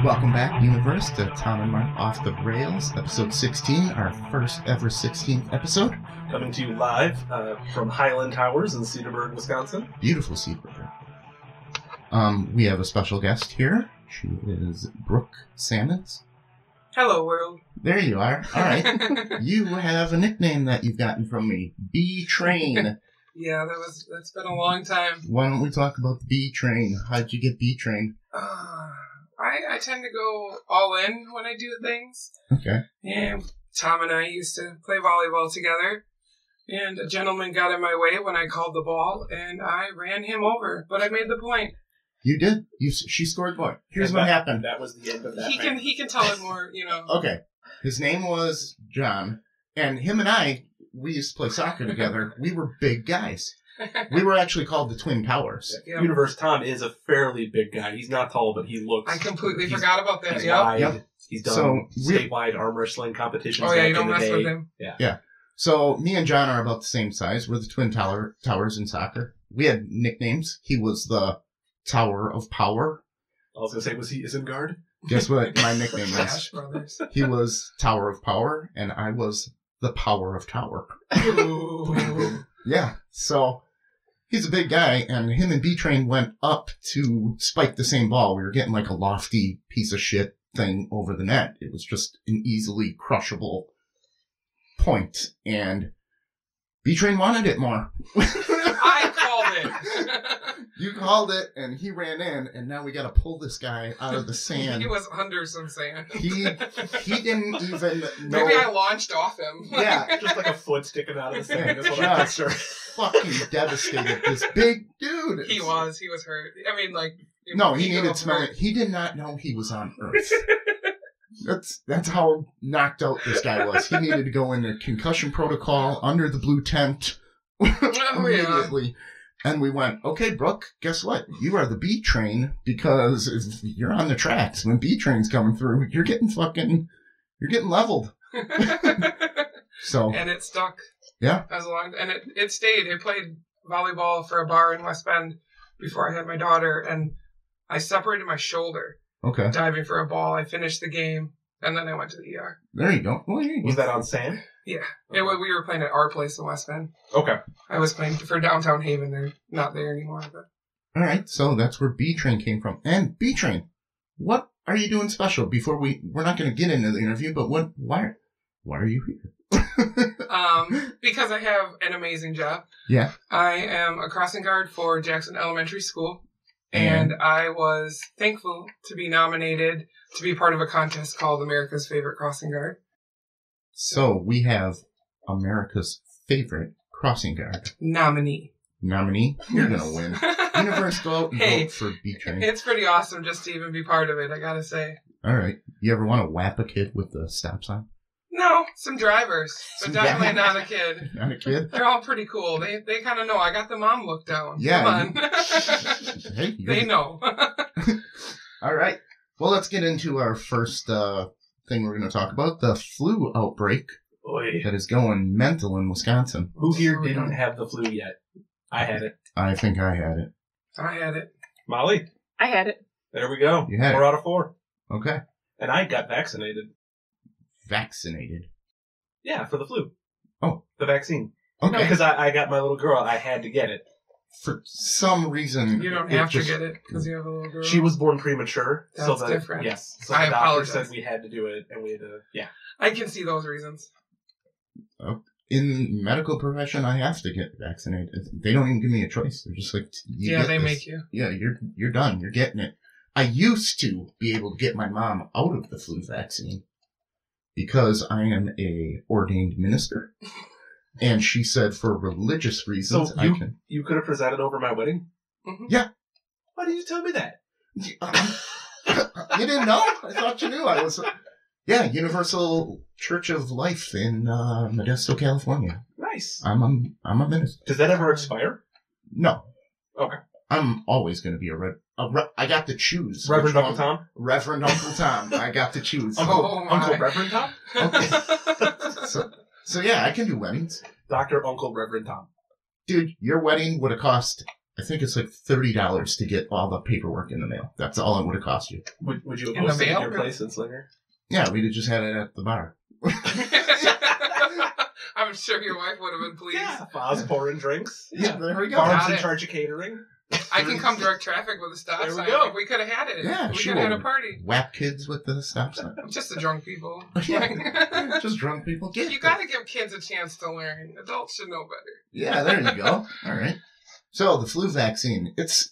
Welcome back, Universe, to Tom and Mark Off the Rails, episode 16, our first ever 16th episode. Coming to you live from Highland Towers in Cedarburg, Wisconsin. Beautiful Cedarburg. We have a special guest here. She is Brooke Sammons. Hello, world. There you are. All right. You have a nickname that you've gotten from me, B-Train. Yeah, that's been a long time. Why don't we talk about the B-Train? How'd you get B-Train? I tend to go all in when I do things. Okay. And Tom and I used to play volleyball together. And a gentleman got in my way when I called the ball, and I ran him over. But I made the point. You did? She scored what? Here's what happened. That was the end of that. He can tell it more, Okay. His name was John, and him and I, we used to play soccer together. We were big guys. We were actually called the Twin Towers. Yeah. Universe Tom is a fairly big guy. He's not tall, but he looks... I completely forgot about that. He's wide. Yep. He's done statewide arm wrestling competitions. Oh, yeah, you don't mess with him. Yeah. So me and John are about the same size. We're the Twin Towers in soccer. We had nicknames. He was the Tower of Power. I was going to say, was he Isengard? Guess what my nickname is? Flash Brothers. He was Tower of Power, and I was the Power of Tower. Ooh. Yeah, so he's a big guy, and him and B-Train went up to spike the same ball. We were getting like a lofty piece of shit thing over the net. It was just an easily crushable point, and B-Train wanted it more. I called it. You called it, and he ran in, and now we got to pull this guy out of the sand. He was under some sand. He didn't even know. Maybe I launched off him. Yeah, just like a foot sticking out of the sand. That's what Yeah. I picture. Fucking devastated. This big dude. He was hurt. I mean, like... No, he needed smelling. He did not know he was on Earth. That's how knocked out this guy was. He needed to go in a concussion protocol under the blue tent immediately. Yeah. And we went, okay, Brooke, guess what? You are the B-Train, because if you're on the tracks. When B-Train's coming through, you're getting leveled. So. And it stuck. Yeah. And it stayed. I played volleyball for a bar in West Bend before I had my daughter, and I separated my shoulder. Okay. Diving for a ball. I finished the game, and then I went to the ER. There you go. Well, was that on sand? Yeah. We were playing at our place in West Bend. Okay. I was playing for Downtown Haven. They're not there anymore. But. All right. So that's where B-Train came from. And B-Train, what are you doing special? Before we're not going to get into the interview, but why are you here? Because I have an amazing job. Yeah. I am a crossing guard for Jackson Elementary School. And I was thankful to be nominated to be part of a contest called America's Favorite Crossing Guard. So we have America's Favorite Crossing Guard. Nominee? You're going to win. Universe, go out and vote for B-Train. It's pretty awesome just to even be part of it, I gotta say. All right. You ever want to whap a kid with the stop sign? No, some drivers, but definitely not a kid. Not a kid? They're all pretty cool. They kind of know. I got the mom look down. Yeah. Come on. Hey, they know. All right. Well, let's get into our first thing we're going to talk about, the flu outbreak. Boy. That is going mental in Wisconsin. Who here didn't have the flu yet? I had it. I think I had it. I had it. Molly? I had it. There we go. You had 4 out of 4. Okay. And I got vaccinated. Vaccinated? Yeah, for the flu. Oh. The vaccine. Okay. Because I got my little girl. I had to get it. For some reason... You don't have to get it because you have a little girl. She was born premature. That's different. Yes. So I the doctor apologize. said we had to do it, and we had to... Yeah. I can see those reasons. In medical profession, I have to get vaccinated. They don't even give me a choice. They're just like, make you. Yeah, you're done. You're getting it. I used to be able to get my mom out of the flu vaccine because I am a ordained minister. And she said for religious reasons, so you could have presided over my wedding? Mm-hmm. Yeah. Why didn't you tell me that? You didn't know? I thought you knew. I was... Yeah, Universal Church of Life in Modesto, California. Nice. I'm a minister. Does that ever expire? No. Okay. I'm always going to be I got to choose. Reverend Uncle Tom? Reverend Uncle Tom. I got to choose. Uncle Reverend Tom? Okay. So yeah, I can do weddings. Dr. Uncle Reverend Tom. Dude, your wedding would have cost I think it's like $30 to get all the paperwork in the mail. That's all it would have cost you. Would you In have the hosted mail? your place in Slinger? Yeah, we'd have just had it at the bar. I'm sure your wife would have been pleased. Yeah. Foz pouring drinks. Yeah, there we go. Barb's Got in it. charge of catering. I can come direct traffic with a stop There we sign. go. Like, we could have had it. Yeah, we sure. could have had a party. Whack kids with the stop sign. Just the drunk people. Yeah. Just drunk people get You got to give kids a chance to learn. Adults should know better. Yeah, there you go. All right. So the flu vaccine, it's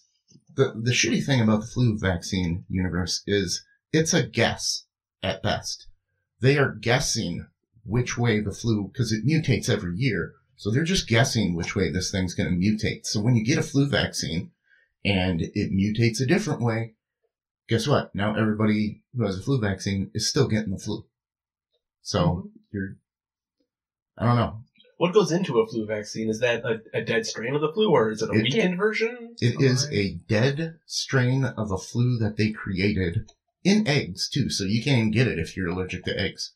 the shitty thing about the flu vaccine universe is it's a guess at best. They are guessing which way the flu, because it mutates every year. So they're just guessing which way this thing's going to mutate. So when you get a flu vaccine and it mutates a different way, guess what? Now everybody who has a flu vaccine is still getting the flu. So I don't know. What goes into a flu vaccine? Is that a dead strain of the flu, or is it a weakened version? It is a dead strain of a flu that they created in eggs, too. So you can't even get it if you're allergic to eggs.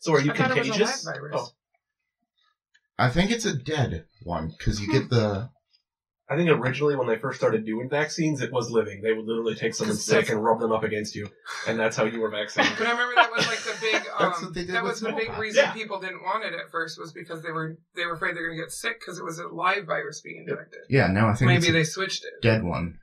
So are you I thought it was a contagious? live virus. Oh, I think it's a dead one, because you get the... I think originally when they first started doing vaccines, it was living. They would literally take someone sick and rub them up against you, and that's how you were vaccinated. But I remember that was like the big. That's what they did that with was the big smallpox. reason Yeah. people didn't want it at first was because they were afraid they were going to get sick because it was a live virus being injected. Yeah, now I think Maybe it's a they switched it. dead one.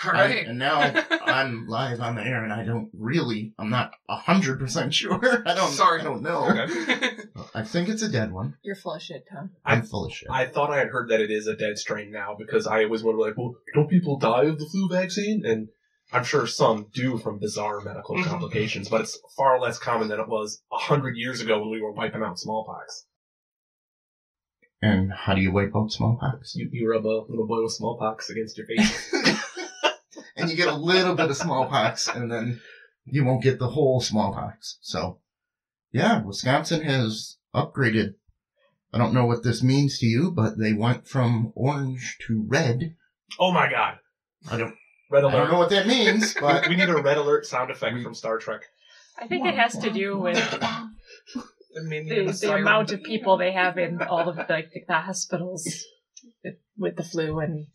All right. And now I'm live on the air, and I'm not 100% sure. Sorry. I don't know. Okay. I think it's a dead one. You're full of shit, Tom. I'm full of shit. I thought I had heard that it is a dead strain now, because I always wonder, like, well, don't people die of the flu vaccine? And I'm sure some do from bizarre medical Mhm. complications, but it's far less common than it was 100 years ago when we were wiping out smallpox. And how do you wipe out smallpox? You rub a little boy with smallpox against your face. And you get a little bit of smallpox, and then you won't get the whole smallpox. So, yeah, Wisconsin has upgraded. I don't know what this means to you, but they went from orange to red. Oh my god. I don't Red alert. know what that means, but We need a red alert sound effect from Star Trek. I think it has to do with The the amount of people they have in all of the hospitals with the flu and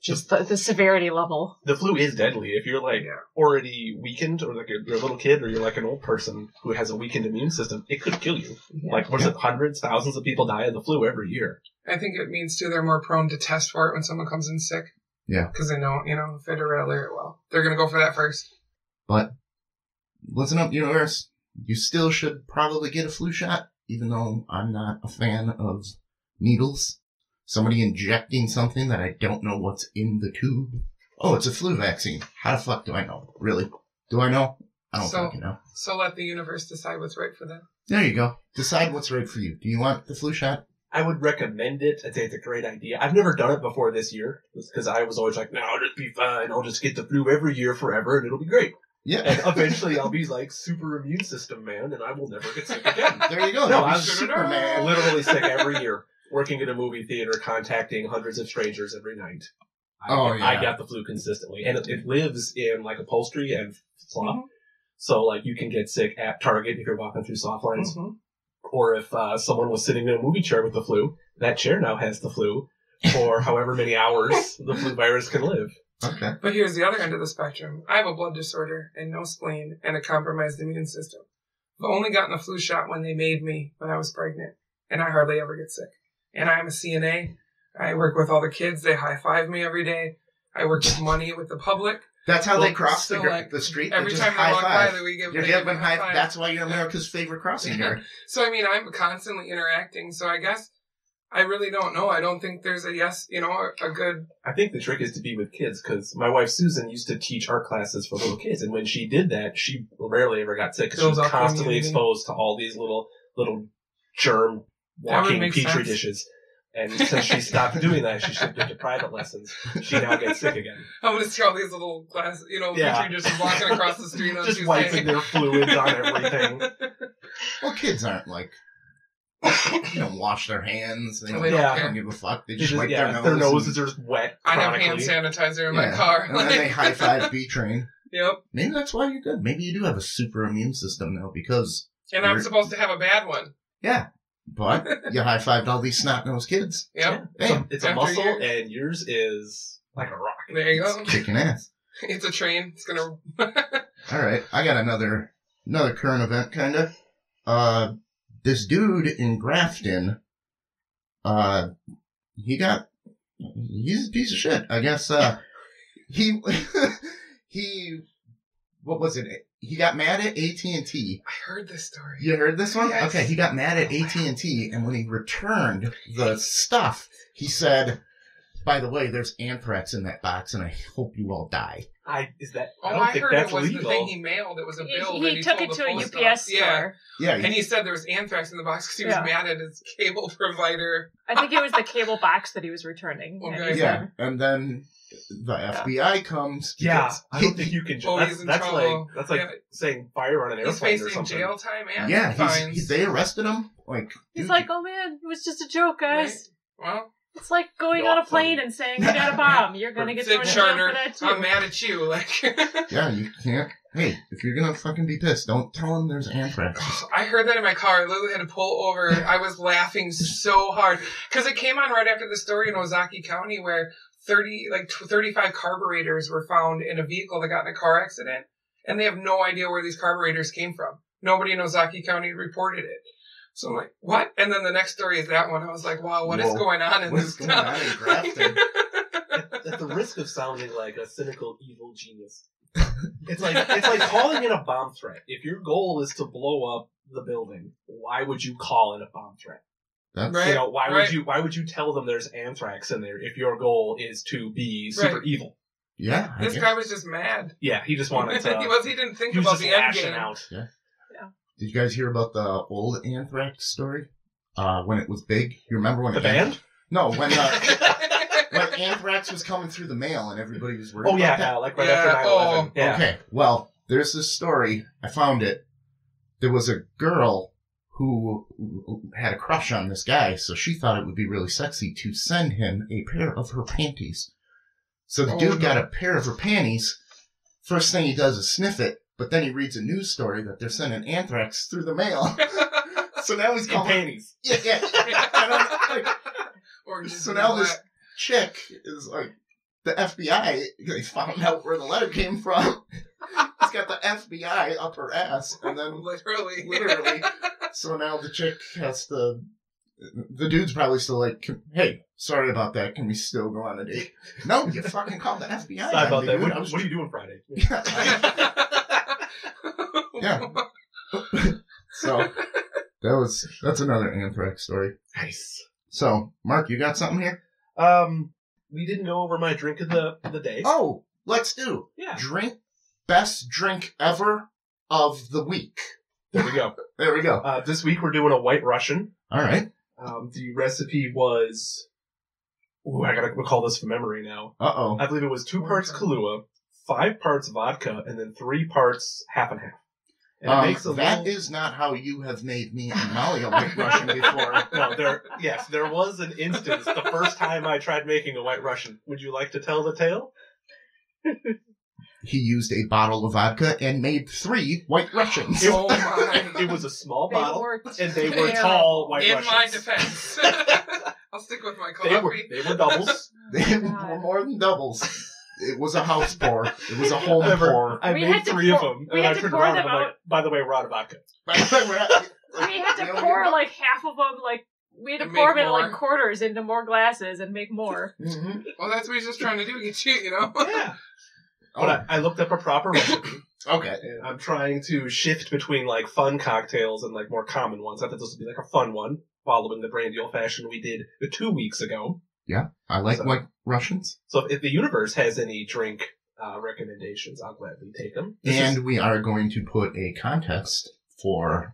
just the severity level. The flu is deadly. If you're like already weakened, or like you're a little kid, or you're like an old person who has a weakened immune system, it could kill you. Yeah. Like, what is it? Hundreds, thousands of people die of the flu every year. I think it means too they're more prone to test for it when someone comes in sick. Yeah. Because they know, if they're red alert, well, they're going to go for that first. But listen up, universe. You still should probably get a flu shot, even though I'm not a fan of needles. Somebody injecting something that I don't know what's in the tube. Oh, it's a flu vaccine. How the fuck do I know? Really? Do I know? I don't fucking know. So let the universe decide what's right for them. There you go. Decide what's right for you. Do you want the flu shot? I would recommend it. I'd say it's a great idea. I've never done it before this year, because I was always like, no, I'll just be fine. I'll just get the flu every year forever, and it'll be great. Yeah. And eventually I'll be like super immune system man, and I will never get sick again. There you go. No, You'll be I'm Superman. literally sick every year, working in a movie theater, contacting hundreds of strangers every night. I got the flu consistently. And it lives in like upholstery and cloth. Mhm. So like you can get sick at Target if you're walking through soft lines. Mhm. Or if someone was sitting in a movie chair with the flu, that chair now has the flu for however many hours the flu virus can live. Okay. But here's the other end of the spectrum. I have a blood disorder and no spleen and a compromised immune system. I've only gotten a flu shot when they made me when I was pregnant, and I hardly ever get sick. And I'm a CNA. I work with all the kids. They high-five me every day. I work with money with the public. That's how they Well, cross so, the street. Every just time they high walk five. by, we give You're they give giving me a high. five. That's why you're America's favorite crossing guard. So, I mean, I'm constantly interacting. So I guess I really don't know. I don't think there's a good... I think the trick is to be with kids, because my wife Susan used to teach art classes for little kids, and when she did that, she rarely ever got sick, because she was Builds up constantly immunity. exposed to all these little germ That would walking make petri sense. dishes. And since she stopped doing that, she shifted to private lessons. She now gets sick again. I'm going to see all these little glasses, Yeah. petri dishes walking across the street on Just Tuesday. wiping their fluids on everything. Well, kids aren't like, they don't wash their hands. They don't, They don't they care. don't give a fuck. They They just just- wipe yeah, their their nose. noses are just wet I have hand chronically. sanitizer in my car. And then they high five B-Train. Yep. Maybe that's why you're good. Maybe you do have a super immune system now, because And I'm supposed to have a bad one. yeah, But you high-fived all these snot-nosed kids. Yep. Hey, It's a muscle, and yours is like a rock. There you go. kicking ass. It's a train. It's gonna. All right, I got another current event, kind of. This dude in Grafton, he's a piece of shit. I guess, he, what was it? He got mad at AT&T. I heard this story. You heard this one? Yes. Okay, he got mad at AT&T, and when he returned the stuff, he said, by the way, there's anthrax in that box, and I hope you all die. I I don't think heard that's it was legal. the thing he mailed. It was a bill. He took it to a UPS store. Yeah. And he said there was anthrax in the box because he was mad at his cable provider. I think it was the cable box that he was returning. Okay. Yeah, and then the FBI comes. Yeah, I don't think you can. He's in trouble. That's like saying fire on an He's airplane or facing something. jail time and Yeah, fines. they arrested him. Like He's dude, like, oh man, it was just a joke, guys. Right? Well, It's like going on a plane and saying you got a bomb. You're gonna get thrown in jail Charter, for that too. I'm mad at you. Like, yeah, you can't. Hey, if you're gonna fucking be pissed, don't tell him there's anthrax. I heard that in my car. I literally had to pull over. I was laughing so hard because it came on right after the story in Ozaki County where 35 carburetors were found in a vehicle that got in a car accident, and they have no idea where these carburetors came from. Nobody in Ozaki County reported it. So I'm like, what? And then the next story is that one. I was like, wow, what is going on in this town? On in Grafton? At the risk of sounding like a cynical, evil genius, it's like calling in a bomb threat. If your goal is to blow up the building, why would you call in a bomb threat? That's Right. Why would you tell them there's anthrax in there if your goal is to be super evil? Yeah. This guy was just mad. Yeah, he just wanted to. He didn't think he was about just the end lashing game. out. Yeah. Did you guys hear about the old anthrax story? When it was big? You remember when the band? No, when anthrax was coming through the mail and everybody was worried about that. Like right after 9/11. Yeah. Okay, well, there's this story. I found it. There was a girl who had a crush on this guy, so she thought it would be really sexy to send him a pair of her panties. So the dude got a pair of her panties. First thing he does is sniff it, but then he reads a news story that they're sending anthrax through the mail. So now he's calling panties. Yeah. So now this chick is like, the FBI, they found out where the letter came from. It's got the FBI up her ass, and then literally. So now the chick has to. The dude's probably still like, hey, sorry about that. Can we still go on a date? No, you fucking called the FBI. Sorry about that. Dude. What are you doing Friday? Yeah. So that's another anthrax story. Nice. So, Mark, you got something here? We didn't go over my drink of the day. Oh, let's do. Yeah. Best drink ever of the week. There we go. There we go. This week we're doing a White Russian. All right. The recipe was... Ooh, I gotta recall this from memory now. Uh-oh. I believe it was 2 parts Kahlua, 5 parts vodka, and then 3 parts half and half. And it makes that is not how you have made me and Molly a White Russian before. No, there was an instance the first time I tried making a White Russian. Would you like to tell the tale? He used a bottle of vodka and made 3 White Russians. Oh my. It was a small bottle, worked. and they were tall White Russians. In my defense. I'll stick with my coffee. They were doubles. They were more than doubles. It was a house pour. It was a home pour. I made 3 of them, and I turned around and I'm like, by the way, we're out of vodka. We had to pour like half of them, we had to pour them in like quarters into more glasses and make more. Mm-hmm. Well, that's what he's just trying to do, get you, Yeah. But I looked up a proper recipe. Okay. And I'm trying to shift between like fun cocktails and like more common ones. I thought this would be like a fun one, following the brandy old fashioned we did 2 weeks ago. Yeah, I like White Russians. So if the universe has any drink recommendations, I'll gladly take them. And we are going to put a contest for,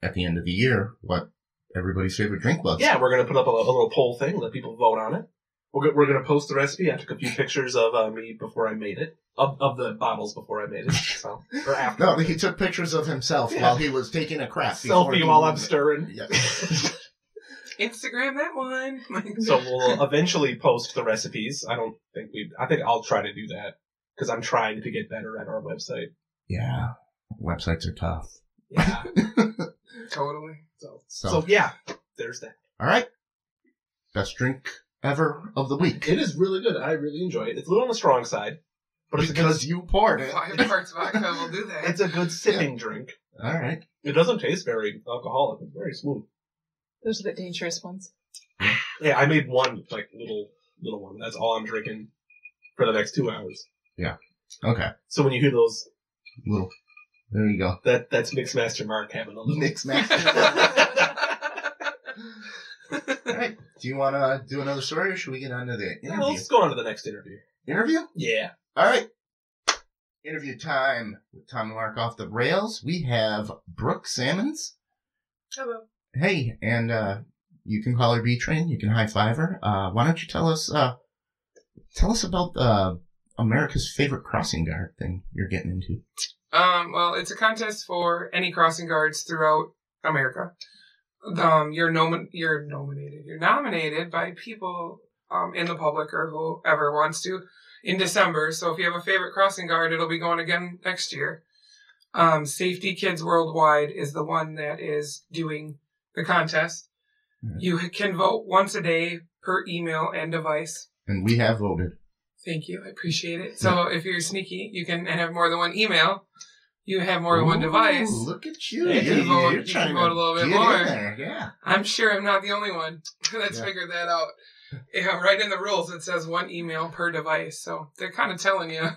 at the end of the year, what everybody's favorite drink was. Yeah, we're going to put up a little poll thing, let people vote on it. We're going to post the recipe. I took a few pictures of me before I made it. Of the bottles before I made it. So, or after. No, he took pictures of himself while he was taking a crap. Selfie while I'm stirring. Yeah. Instagram that one. So we'll eventually post the recipes. I think I'll try to do that because I'm trying to get better at our website. Yeah. Websites are tough. Yeah. Totally. So yeah. there's that. All right. Best drink ever of the week. It is really good. I really enjoy it. It's a little on the strong side, but it's Because you poured it. 5 parts vodka will do that. it's a good sipping drink. All right. It doesn't taste very alcoholic. It's very smooth. Those are the dangerous ones. Yeah, I made one like little one. That's all I'm drinking for the next 2 hours. Okay. So when you hear those, Little. There you go. that's Mixmaster Mark having a little Mix match. All right. Do you want to do another story, or should we get on to the interview? Well, let's go on to the next interview. Interview? Yeah. All right. Interview time. With time to mark off the rails, we have Brooke Sammons. Hello. Hey, and you can call her B-Train. You can high-five her. Why don't you tell us about America's favorite crossing guard thing you're getting into? Well, it's a contest for any crossing guards throughout America. You're nominated. You're nominated by people in the public or whoever wants to in December. So if you have a favorite crossing guard, it'll be going again next year. Safety Kids Worldwide is the one that is doing the contest. Mm-hmm. You can vote once a day per email and device. And we have voted. Thank you. I appreciate it. So if you're sneaky, you can have more than one email. You have more than one device. Look at you. You can vote a little bit more. Yeah. I'm sure I'm not the only one that's Yeah. figured that out. Yeah, right in the rules it says 1 email per device. So they're kind of telling you,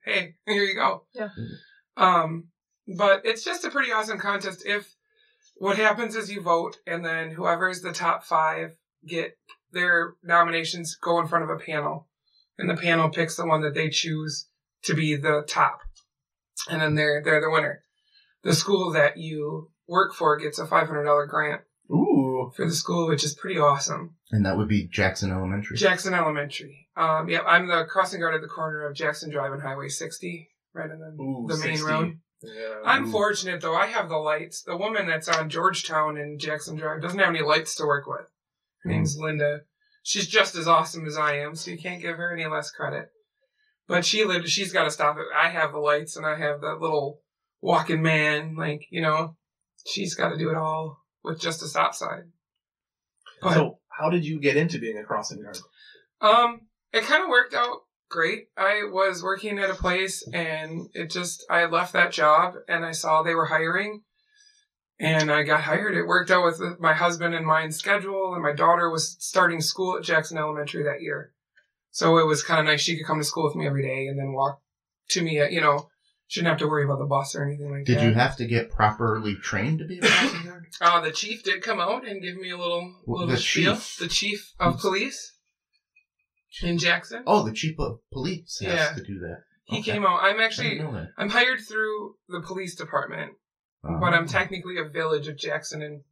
hey, here you go. Yeah. But it's just a pretty awesome contest. If what happens is you vote, and then whoever's the top 5 get their nominations go in front of a panel. And the panel picks the one that they choose to be the top. And then they're the winner. The school that you work for gets a $500 grant Ooh. for the school, which is pretty awesome. And that would be Jackson Elementary. Jackson Elementary. Yeah, I'm the crossing guard at the corner of Jackson Drive and Highway 60, right in the main 60. road. Yeah. I'm fortunate, though. I have the lights. The woman that's on Georgetown and Jackson Drive doesn't have any lights to work with. Her name's Linda. She's just as awesome as I am, so you can't give her any less credit. But she's got to stop it. I have the lights, and I have that little walking man. Like, she's got to do it all with just a stop sign. But, So, how did you get into being a crossing guard? it kind of worked out great. I was working at a place, and I had left that job, and I saw they were hiring, and I got hired. It worked out with my husband and mine's schedule, and my daughter was starting school at Jackson Elementary that year. So it was kind of nice. She could come to school with me every day and then walk to me at, shouldn't have to worry about the bus or anything like that. Did you have to get properly trained to be a crossing guard? The chief did come out and give me a little The spiel. chief? The chief of police in Jackson. Oh, the chief of police has Yeah. to do that. He Okay. came out. I didn't know that. I'm hired through the police department, Uh-huh. but I'm technically a village of Jackson, and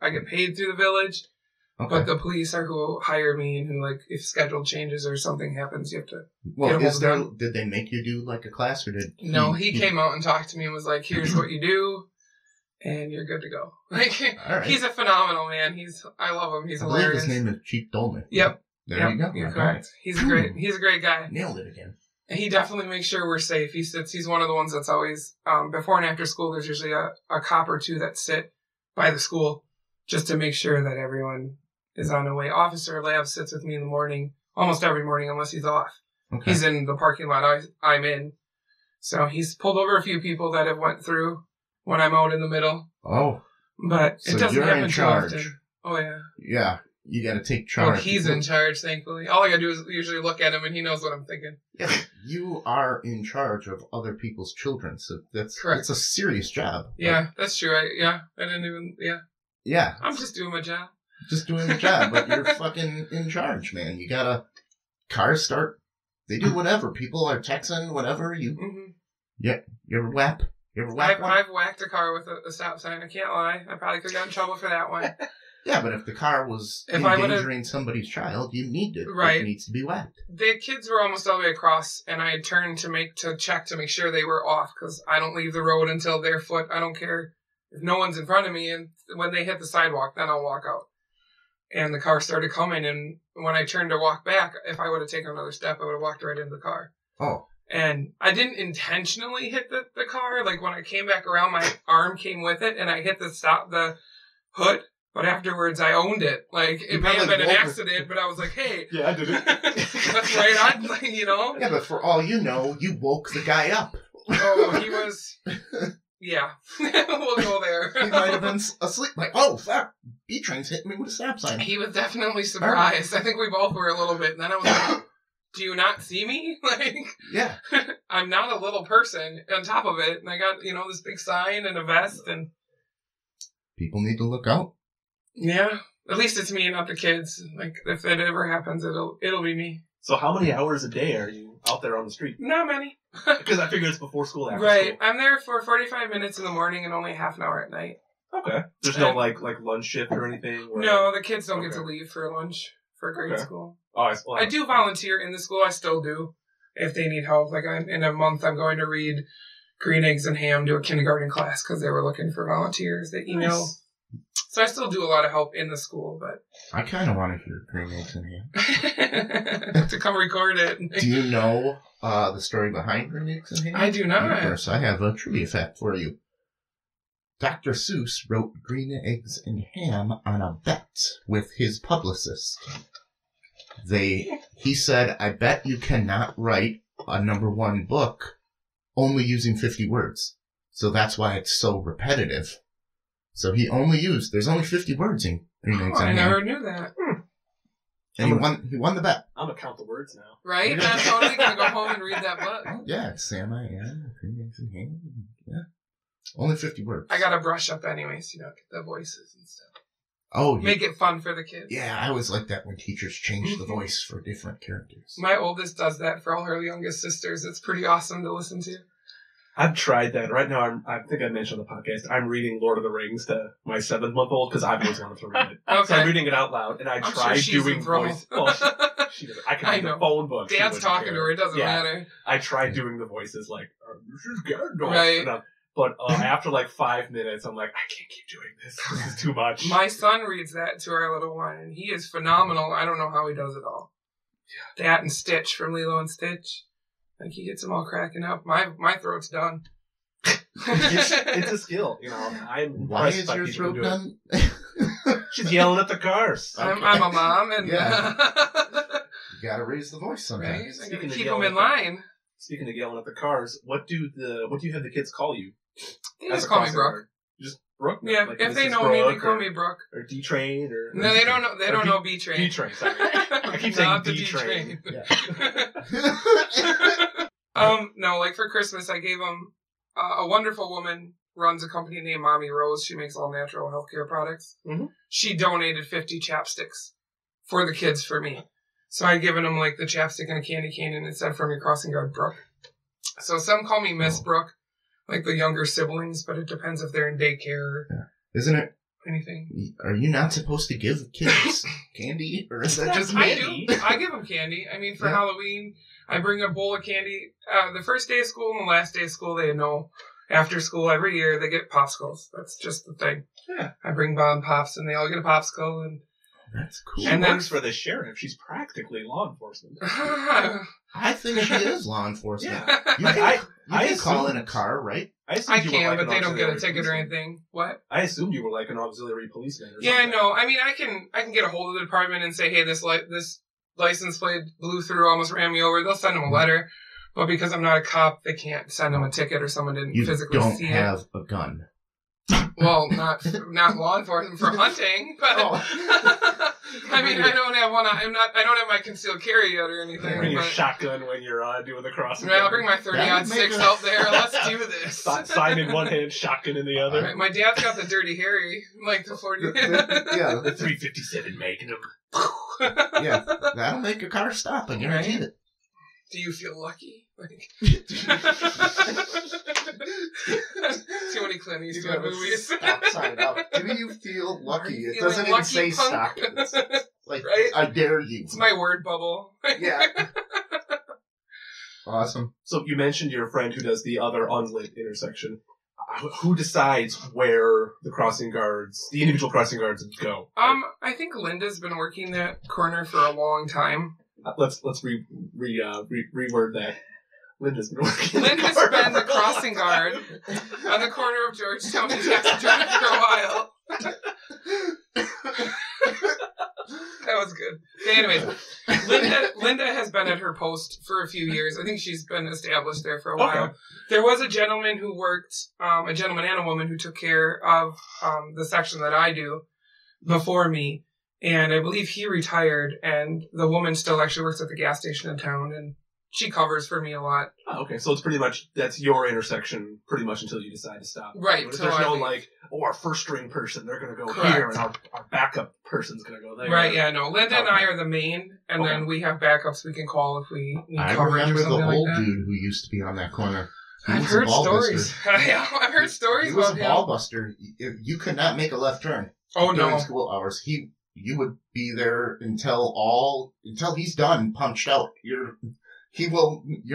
I get paid through the village. Okay. But the police are who hire me, and who, if schedule changes or something happens, you have to. Well, get a hold of did they make you do a class, or did No, he came out and talked to me and was like, "Here's what you do, and you're good to go." All right. He's a phenomenal man. I love him. He's I believe hilarious. his name is Chief Dolman. Yep. There you go. You're Okay. correct. He's a great guy. Nailed it again. And he definitely makes sure we're safe. He's one of the ones that's always, before and after school, there's usually a cop or two that sit by the school just to make sure that everyone is on their way. Officer Lab sits with me in the morning, almost every morning, unless he's off. Okay. He's in the parking lot I'm in. So he's pulled over a few people that have went through when I'm out in the middle. Oh. But So it doesn't you're happen in too charge. often. Oh, yeah. Yeah. You got to take Well, charge. he's in charge, thankfully. All I gotta do is usually look at him, and he knows what I'm thinking. Yeah, you are in charge of other people's children, so that's Correct. It's a serious job. Yeah, that's true. I didn't even, Yeah. I'm just doing my job. Just doing the job, but you're fucking in charge, man. You gotta, cars start, they do whatever. People are texting, whatever. Mm-hmm. You ever whap? You ever whap one? I've whacked a car with a stop sign. I can't lie. I probably could have gotten in trouble for that one. Yeah, but if the car was If I would've- endangering somebody's child, you need to. Right. It needs to be whacked. The kids were almost all the way across, and I had turned to check to make sure they were off, because I don't leave the road until their foot. I don't care if no one's in front of me, and when they hit the sidewalk, then I'll walk out. And the car started coming, and when I turned to walk back, if I would have taken another step, I would have walked right into the car. Oh. And I didn't intentionally hit the car. Like, when I came back around, my arm came with it, and I hit the hood, But afterwards, I owned it. Like, You it may have probably been an woke accident, but I was like, hey. Yeah, I did it. That's right on, like, you know? Yeah, but for all you know, you woke the guy up. Oh, he was... Yeah. We'll go there. He might have been asleep. Like, oh, fuck. B-Train's hitting me with a stop sign. He was definitely surprised. I think we both were a little bit. And then I was like, do you not see me? Like, Yeah. I'm not a little person on top of it. And I got, this big sign and a vest and... People need to look out. Yeah. At least it's me and not the kids. Like, if it ever happens, it'll be me. So how many hours a day are you out there on the street? Not many. Because I figure it's before school, after Right. school. I'm there for 45 minutes in the morning and only half an hour at night. Okay. There's no, like lunch shift or anything? Where... No, the kids don't get to Okay. leave for lunch for grade school. Oh, I do volunteer in the school. I still do. If they need help. Like, in a month, I'm going to read Green Eggs and Ham to a kindergarten class because they were looking for volunteers. They email. Nice. So I still do a lot of help in the school, but... I kind of want to hear Green Eggs and Ham. to come record it. Do you know the story behind Green Eggs and Ham? I do not. Of course, I have a trivia fact for you. Dr. Seuss wrote Green Eggs and Ham on a bet with his publicist. He said, I bet you cannot write a #1 book only using 50 words. So that's why it's so repetitive. So there's only 50 words in Green Eggs I and Ham. never knew that. And he won the bet. I'm going to count the words now. Right? I'm totally going to go home and read that book. Oh, yeah, it's Sam I Am, Green Eggs and Ham. Yeah. Only 50 words. I got to brush up anyways, get the voices and stuff. Oh, Make it fun for the kids. yeah, I always like that when teachers change the voice for different characters. My oldest does that for all her youngest sisters. It's pretty awesome to listen to. I've tried that. Right now, I think I mentioned on the podcast, I'm reading Lord of the Rings to my 7-month-old because I've always wanted to read it. Okay. So I'm reading it out loud, and I I'm tried sure she's doing enthralled. voice. Well, she does. I can read the phone book. She Dad's wouldn't talking care. to her. It doesn't Yeah. matter. I tried doing the voices like, this is Gandalf. Right. But after like 5 minutes, I'm like, I can't keep doing this. This is too much. My son reads that to our little one, and he is phenomenal. I don't know how he does it all. Yeah. That and Stitch from Lilo and Stitch. Like, he gets them all cracking up. My throat's done. it's a skill, I'm Why impressed is by your people who throat do it. done? She's yelling at the cars. I'm a mom, and Yeah. You gotta raise the voice sometimes. right? I gotta Speaking of keep them in yelling line. Speaking of yelling at the cars, what do you have the kids call you? They just call me Brooke. Just Brooke? Yeah, Like if they Mrs. know me, they Brooke call or- me Brooke. Or D-Train or... No, they don't know. They or don't D- know B-Train. D-Train, sorry. I keep saying Not the D-Train. D-Train. No, like for Christmas, I gave them a wonderful woman runs a company named Mommy Rose. She makes all natural healthcare products. Mm-hmm. She donated 50 Chap Sticks for the kids for me. So I'd given them like the chapstick and a candy cane, and it said, from your crossing guard, Brooke. So some call me Miss Brooke, like the younger siblings, but it depends if they're in daycare or Isn't it? anything. Are you not supposed to give kids candy? Or is that just I me? do. I give them candy. I mean, for Halloween, I bring a bowl of candy. The first day of school and the last day of school, they know. After school, every year, they get popsicles. That's just the thing. Yeah. I bring Bomb Pops, and they all get a popsicle. And That's cool. She And then- works for the sheriff. She's practically law enforcement. I think she is law enforcement. Yeah. You can call in a car, right? I assumed I you were can, like but an they don't get a auxiliary ticket or policeman. anything. What? I assumed you were like an auxiliary policeman or Yeah, I something. know. I mean, I can get a hold of the department and say, hey, this license plate blew through, almost ran me over. They'll send them a letter. But because I'm not a cop, they can't send them a ticket or someone didn't You physically don't see have a gun. it. Well, not law enforcement for hunting, but I mean, I don't have one. I don't have my concealed carry yet or anything. You bring your But, shotgun when you're doing the crossing. I'll bring my 30-06 make a- out there. Let's do this. Sign in one hand, shotgun in the other. Right, my dad's got the Dirty Harry, like the 40. Yeah, The 357 Magnum. yeah, that'll make a car stop. I guarantee Right? it. Do you feel lucky? Like, too many Clint You Eastwood got a movies. stop sign up. Do you feel lucky? Are you It doesn't feeling even say lucky, stop. punk? It's like, Right? I dare you. It's my word bubble. Yeah. Awesome. So you mentioned your friend who does the other unlit intersection. Who decides where the individual crossing guards go? I think Linda's been working that corner for a long time. Let's reword that. Linda's been working. Linda's been the crossing guard on the corner of Georgetown and Jackson Drive for a while. That was good. Okay, anyways, Linda has been at her post for a few years. I think she's been established there for a while. Okay. There was a gentleman who worked, a gentleman and a woman who took care of the section that I do before me. And I believe he retired, and the woman still actually works at the gas station in town, and she covers for me a lot. Oh, okay, so it's pretty much, that's your intersection pretty much until you decide to stop. Right. There's So I no leave. like, our first string person, they're going to go Correct. here, and our backup person's going to go there. Right, yeah, no. Linda and I Okay. are the main, and Okay. then we have backups we can call if we need I coverage or remember the something old like that. dude who used to be on that corner. He I've was a heard ball stories. buster. Yeah, I've heard stories He was a about ball him. buster. You could not make a left turn Oh, during no. school hours. You would be there until he's done, punched out. You're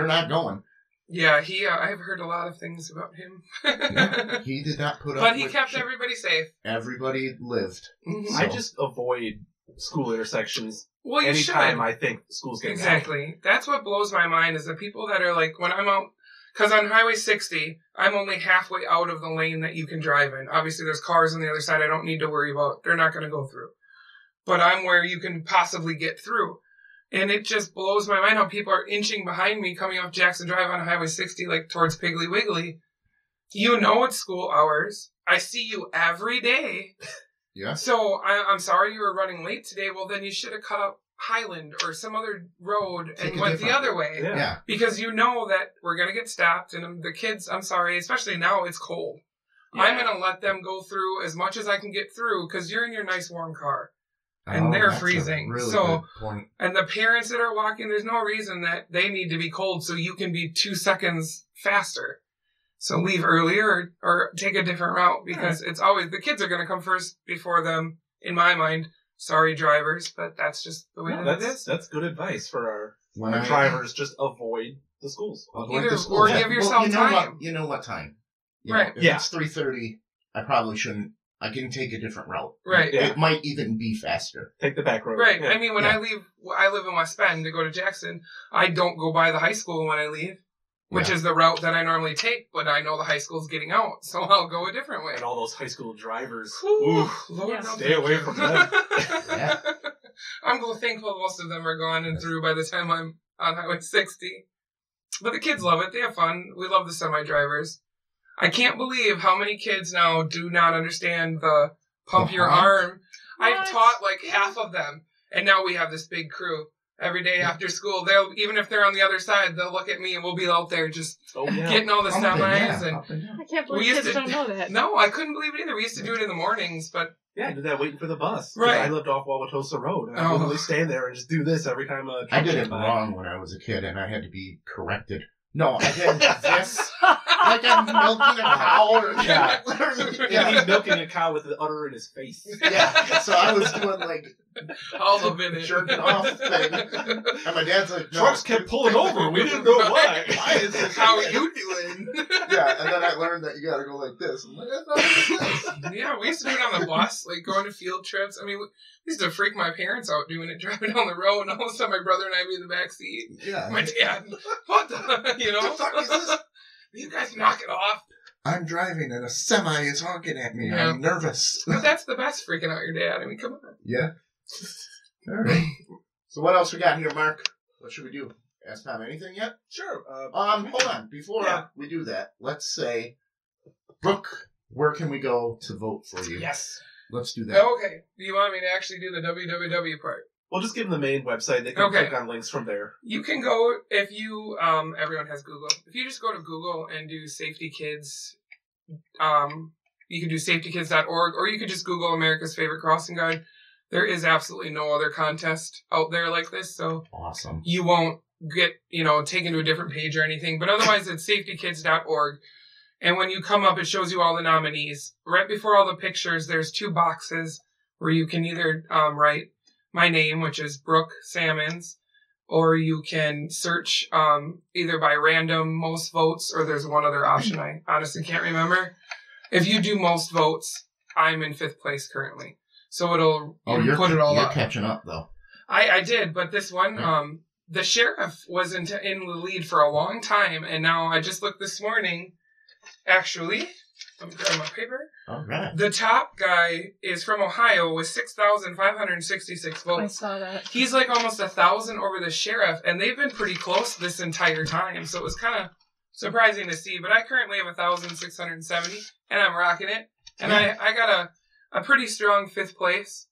not going. Yeah, I've heard a lot of things about him. He did not put up But he with kept shit. everybody safe. Everybody lived. Mhm. I just avoid school intersections Well, you anytime should. I think school's getting out. Exactly. That's what blows my mind is the people that are like, when I'm out, because on Highway 60, I'm only halfway out of the lane that you can drive in. Obviously, there's cars on the other side I don't need to worry about. They're not going to go through. But I'm where you can possibly get through. And it just blows my mind how people are inching behind me coming off Jackson Drive on Highway 60, like towards Piggly Wiggly. You know it's school hours. I see you every day. Yeah. So I'm sorry you were running late today. Well, then you should have cut up Highland or some other road Take and a went the different- other way. Yeah. Yeah. Because you know that we're going to get stopped. And the kids, I'm sorry, especially now it's cold. Yeah. I'm going to let them go through as much as I can get through because you're in your nice warm car. And they're that's a freezing. Really So- good point. And the parents that are walking, there's no reason that they need to be cold so you can be 2 seconds faster. So leave earlier or take a different route because it's always, the kids are going to come first before them, in my mind. Sorry, drivers, but that's just the way No, that it is. that's good advice for When our drivers. Just avoid the schools. Avoid Either- the school. or Yeah. give yourself you know time. What, you know what time? You know, Right. if Yeah. it's 3:30, I probably shouldn't. I can take a different route. Right. Yeah. It might even be faster. Take the back road. Right. Yeah. I mean, when Yeah. I live in West Bend to go to Jackson. I don't go by the high school when I leave, which Yeah. is the route that I normally take, but I know the high school's getting out, so I'll go a different way. And all those high school drivers. Whew, Oof. Lord, Yeah. no, Stay thank away you. from them. Yeah. I'm thankful most of them are gone and through by the time I'm on Highway 60. But the kids love it. They have fun. We love the semi-drivers. I can't believe how many kids now do not understand the pump The your honk? arm. I've What? taught like half of them. And now we have this big crew. Every day after school, even if they're on the other side, they'll look at me and we'll be out there just Oh, yeah. getting all the Pumping, semis. yeah, And pumping, yeah. I can't We believe used kids to- don't know that. no, I couldn't believe it either. We used to do it in the mornings, but Yeah, I did that waiting for the bus. 'Cause Right. I lived off Wauwatosa Road. And I Oh. literally stand there and just do this every time a I truck did came it by. wrong when I was a kid, and I had to be corrected. No, I did this like I'm milking a cow. Or, Yeah. literally, Yeah, he's milking a cow with the udder in his face. Yeah, so I was doing like all of it. jerking off thing, and my dad's like, no. Trucks kept pulling over. We didn't know why. Why is this? How are you doing? Yeah, and then I learned that you gotta go like this. I'm like, I thought it was this. Yeah, we used to do it on the bus, like going to field trips. I mean, we used to freak my parents out doing it, driving down the road, and all of a sudden my brother and I'd be in the back seat. Yeah. My dad, what the, you know? What the fuck is this? You guys knock it off. I'm driving and a semi is honking at me. Yeah. I'm nervous. But that's the best, freaking out your dad. I mean, come on. Yeah. All right. So what else we got here, Mark? What should we do? Ask Tom anything yet? Sure. Hold on. Before Yeah. we do that, let's say, Brooke, where can we go to vote for you? Yes. Let's do that. Okay, do you want me to actually do the www part? We'll just give them the main website. They can Okay. click on links from there. You can go, if you, everyone has Google. If you just go to Google and do Safety Kids, you can do safetykids.org, or you could just Google America's Favorite Crossing Guard. There is absolutely no other contest out there like this, so Awesome. you won't get, taken to a different page or anything. But otherwise, it's safetykids.org. And when you come up, it shows you all the nominees. Right before all the pictures, there's 2 boxes where you can either write my name, which is Brooke Sammons, or you can search either by random most votes, or there's one other option I honestly can't remember. If you do most votes, I'm in 5th place currently. So it'll put it all you're up. catching up, though. I did, but this one, the sheriff was in the lead for a long time, and now I just looked this morning, actually, Let me grab my paper. All right. The top guy is from Ohio with 6,566 votes. I saw that. He's like almost 1,000 over the sheriff, and they've been pretty close this entire time, so it was kind of surprising to see. But I currently have 1,670, and I'm rocking it. And I got a pretty strong 5th place,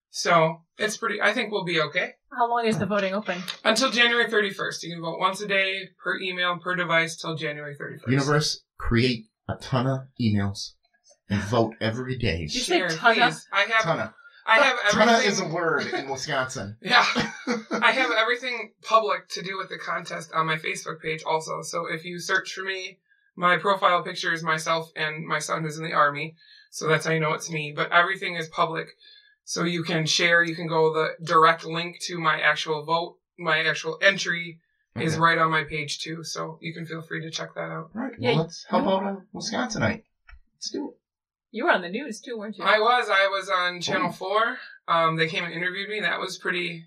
so it's pretty. I think we'll be okay. How long is the voting open? Until January 31st. You can vote once a day, per email, per device, till January 31st. Universe, create a ton of emails and vote every day. Did you say ton of? I have Tonna. I have everything. Tonna is a word in Wisconsin. Yeah. I have everything public to do with the contest on my Facebook page also. So if you search for me, my profile picture is myself and my son who's in the Army. So that's how you know it's me. But everything is public. So you can share, you can go the direct link to my actual vote, my actual entry is right on my page too. So you can feel free to check that out. All right. Well, let's help out a Wisconsinite. Let's do it. You were on the news too, weren't you? I was on Channel 4. They came and interviewed me. That was pretty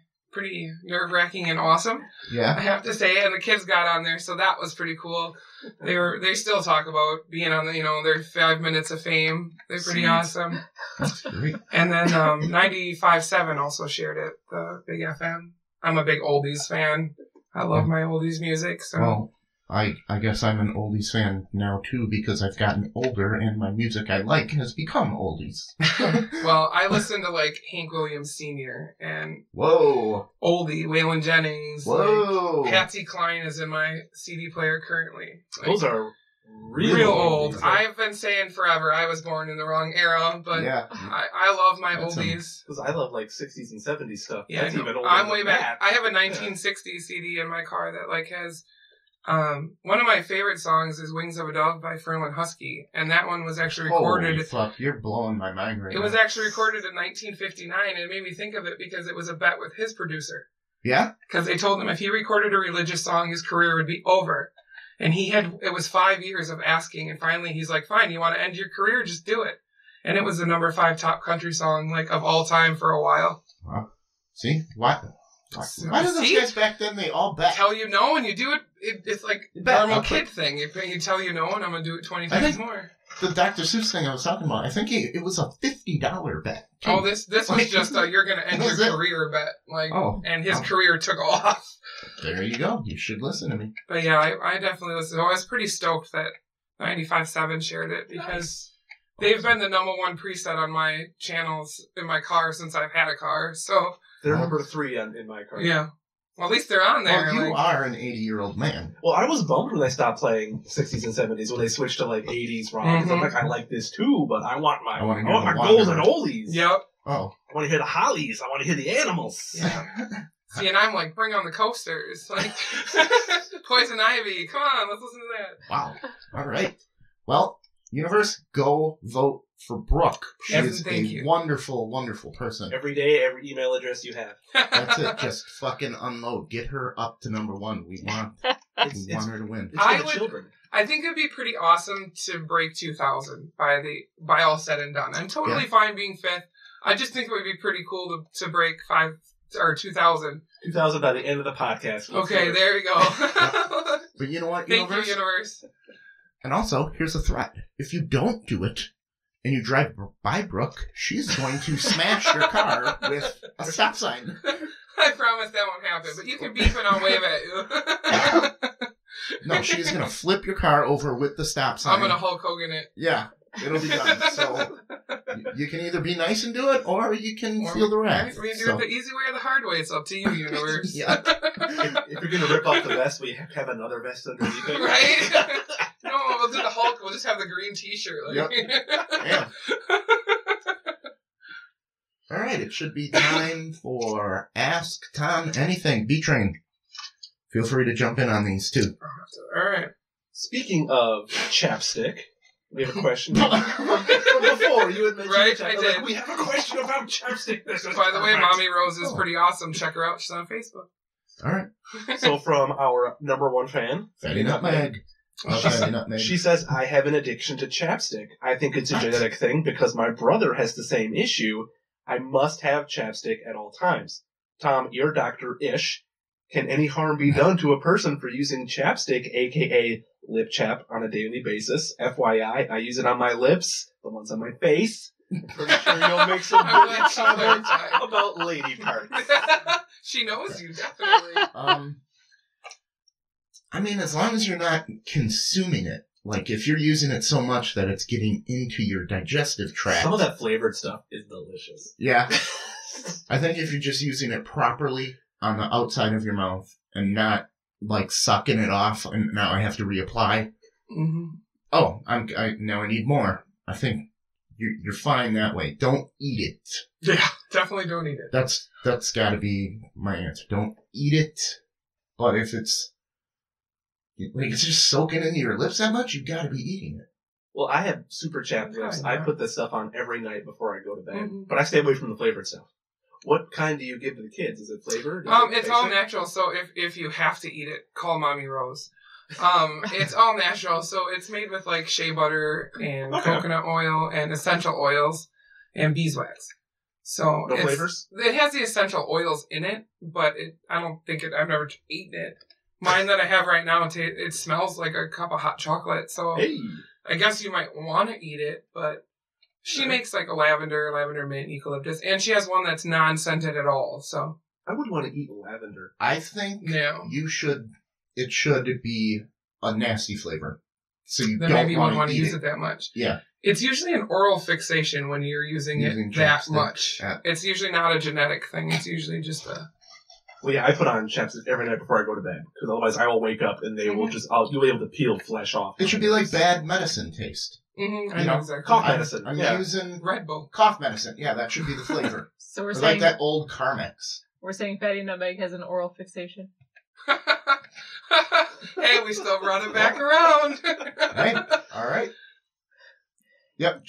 nerve-wracking and awesome. Yeah. I have to say, and the kids got on there, so that was pretty cool. They still talk about being on their 5 minutes of fame. They're pretty awesome. That's great. And then 95.7 also shared it, the Big FM. I'm a big Oldies fan. I love my Oldies music. So. Well, I guess I'm an Oldies fan now too because I've gotten older and my music I like has become Oldies. Well, I listen to like Hank Williams Sr. and Whoa, Oldie, Waylon Jennings. whoa, Like, Patsy Cline is in my CD player currently. Like, Those are real old. oldies. I've been saying forever I was born in the wrong era, but yeah. I love my That's oldies. Because I love like 60s and 70s stuff. Yeah, That's I know. even older I'm than way back. that. I have a 1960s CD in my car that like has one of my favorite songs is Wings of a Dove by Ferlin Husky, and that one was actually recorded. Holy fuck, you're blowing my mind right It now. was actually recorded in 1959, and it made me think of it because it was a bet with his producer. Yeah? Because they told him if he recorded a religious song, his career would be over. And it was 5 years of asking, and finally he's like, fine, you want to end your career? Just do it. And it was the number 5 top country song, like, of all time for a while. Wow. See? Why did those guys back then, they all bet? Tell you no, and you do it, it's like a Bet. normal kid thing. You tell you no, and I'm going to do it 20 times more. The Dr. Seuss thing I was talking about, I think it was a $50 bet. too. Oh, this was just a you're going to end your career bet. Like, and his career took off. There you go. You should listen to me. But yeah, I definitely listened. I was pretty stoked that 95.7 shared it because they've been the number 1 preset on my channels in my car since I've had a car. So They're number 3 in my car. yeah, well, at least they're on there. Well, you are an 80-year-old man. Well, I was bummed when they stopped playing 60s and 70s when they switched to like 80s rock. 'Cause I'm like, I like this too, but I want my golden oldies. Yep. Oh. I want to hear the Hollies. I want to hear the Animals. Yeah. See, and I'm like, bring on the coasters, like Poison Ivy. Come on, let's listen to that. Wow. All right. Well, universe, go vote for Brooke. She Yes, is thank a you. wonderful, wonderful person. Every day, every email address you have. That's it. Just fucking unload. Get her up to number 1. We want her to win. It's for the children. I think it'd be pretty awesome to break 2,000 by all said and done. I'm totally fine being 5th. I just think it would be pretty cool to break 2,000. 2,000 by the end of the podcast. Okay, there you go. But you know what, Thank universe? you, universe. And also, here's a threat. If you don't do it, and you drive by Brooke, she's going to smash your car with a stop sign. I promise that won't happen, but you can beep and I'll wave at you. No, she's going to flip your car over with the stop sign. I'm going to Hulk Hogan it. Yeah, it'll be done. So you can either be nice and do it, or you can feel the wrath. We can do it the easy way or the hard way. It's up to you, universe. Yeah. If you're going to rip off the vest, we have another vest underneath it. Right? No, we'll do the Hulk. We'll just have the green t-shirt. Like. Yep. Damn. All right, it should be time for Ask Tom Anything. B-Train, feel free to jump in on these too. All right. Speaking of Chap Stick, we have a question. From before, you had mentioned Right, Chap- I like, did. we have a question about Chap Stick. This is By the way, perfect. Mommy Rose is pretty awesome. Check her out. She's on Facebook. All right. So from our number 1 fan, Fatty Nutmeg. Fatty Nutmeg. she says, I have an addiction to chapstick. I think it's a genetic thing because my brother has the same issue. I must have chapstick at all times. Tom, you're Dr. Ish. Can any harm be done to a person for using chapstick, aka lip chap, on a daily basis? FYI, I use it on my lips, the ones on my face. I'm pretty sure you'll make some I'm good glad she comments clarified. about lady parts. She knows you, definitely. I mean, as long as you're not consuming it. Like, if you're using it so much that it's getting into your digestive tract. Some of that flavored stuff is delicious. Yeah. I think if you're just using it properly on the outside of your mouth and not, like, sucking it off and now I have to reapply. Mm-hmm. Oh, now I need more. I think you're fine that way. Don't eat it. Yeah, definitely don't eat it. That's gotta be my answer. Don't eat it. But if it's just soaking into your lips that much, you gotta be eating it. Well, I have super chapped lips. Yeah. I put this stuff on every night before I go to bed. Mm-hmm. But I stay away from the flavored stuff. What kind do you give to the kids? Is it flavored? It's all natural, so if you have to eat it, call Mommy Rose. It's all natural, so it's made with like shea butter and coconut oil and essential oils and beeswax. So no flavors? It has the essential oils in it, but I've never eaten it. Mine that I have right now, it smells like a cup of hot chocolate, so Hey. I guess you might want to eat it, but she makes like a lavender mint, eucalyptus, and she has one that's non-scented at all, so. I would want to eat lavender. I think it should be a nasty flavor. So you then don't maybe you wouldn't want to use it that much. Yeah. It's usually an oral fixation when you're using it that chapstick. much. Yeah. It's usually not a genetic thing. It's usually just a... Well, yeah, I put on chapstick every night before I go to bed, because otherwise I will wake up and they will you'll be able to peel flesh off. It should be like bad medicine taste. Mm-hmm, I know exactly. Cough medicine. I'm yeah. using Red Bull. cough medicine. Yeah, that should be the flavor. So we're Or saying like that old Carmex. we're saying Fatty Nutmeg has an oral fixation. Hey, we still run it back around. Right? All right. Yep.